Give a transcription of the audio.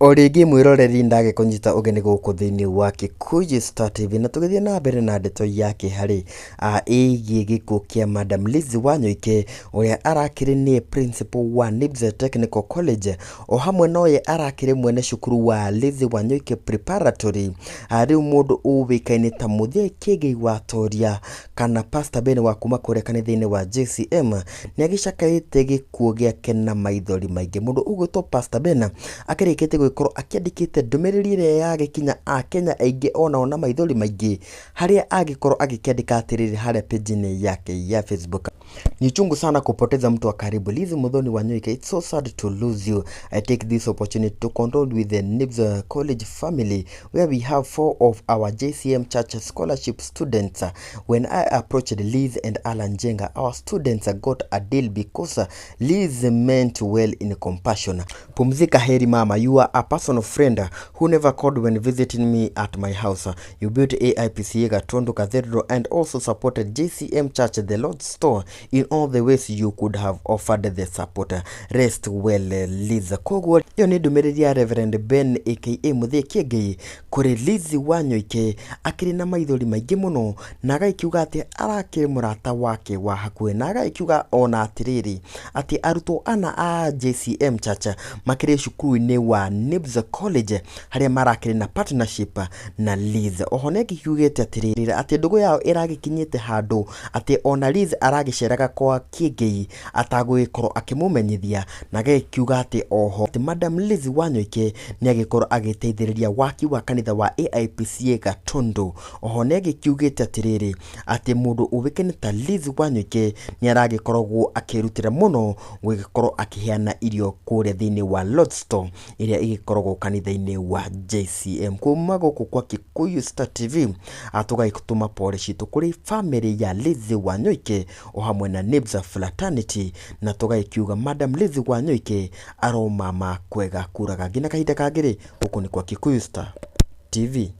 Origi mwiroreri ndage kunyita ugeni guku thiini wa Gìkûu Star TV na tugithie na mbere na ndeto yake hari igie gikuo kia Madam Lizz Wanyoike uria arakiri ni principal wa Lizz Technical College o hamwe no ye arakiri mwene cukuru wa Lizz Wanyoike Preparatory. Riu mundu uwikaine ta muthia Kiengei wa Toria kana Pastor Ben wa kuma kuria kanitha-ini wa JCM ni agicakaite gikuo giake na maithori maingi. Mundu ugwitwo Pastor Ben akirikite gwikorwo akiandikite ndumiriri iria yagikinya a Kenya aingi ona na maithori maingi haria agikorwo agikiandika atiriri haria page-ini yake ya Facebook: ni chungu sana kupoteza mtu wa karibu. Lizz Muthoni Wanyoike, it's so sad to lose you. I take this opportunity to condole with the Lizz College family where we have 4 of our JCM Church scholarship students. When I approached Lizz and Alan Jenga, our students got a deal because Lizz meant well in compassion. Pumzika heri mama, you are a personal friend who never called when visiting me at my house. You built AIPCA Gatondo Cathedral and also supported JCM Church, the Lord's Store, in all the ways you could have offered the support. Rest well, Lizz. Kogwo yo ni ndumiriri ya Reverend Ben aka Muthia Kiengei kuri Lizz Wanyoike akiri na maithori maingi muno na agaikiuga ati arakiri murata wake wa hakuhi na agaikiuga ona atiriri ati arutwo ana a JCM Church makiri cukuru-ini wa Lizz College haria marakiri na partnership na Lizz. Oho ni agikiugite atiriri ati ndugu yao iragikinyite handu ati ona Lizz aragiceraga kwa Kiengei atagwikorwo akimumenyithia na agikiuga ati oho ati Madam Lizz Wanyoike ni agikorwo agiteithiriria waki wa kanitha wa AIPCA Gatondo. Oho ni agikiugite atiriri ati mundu uwikene ta Lizz Wanyoike ni aragikoragwo akirutira muno gwikorwo akiheana irio kuria thiini wa Lord's Store iria igikoragwo kanitha-ini wa JCM. Kuma guku kwa Gìkûu Star TV atugaituma pole citu kuri family ya Lizz Wanyoike o hamwe na Lizz fraternity na tugaikiuga Madam Lizz Wanyoike aromama kwega kuraga ngina kahinda kangiri guku ni kwa Gìkûu Star TV.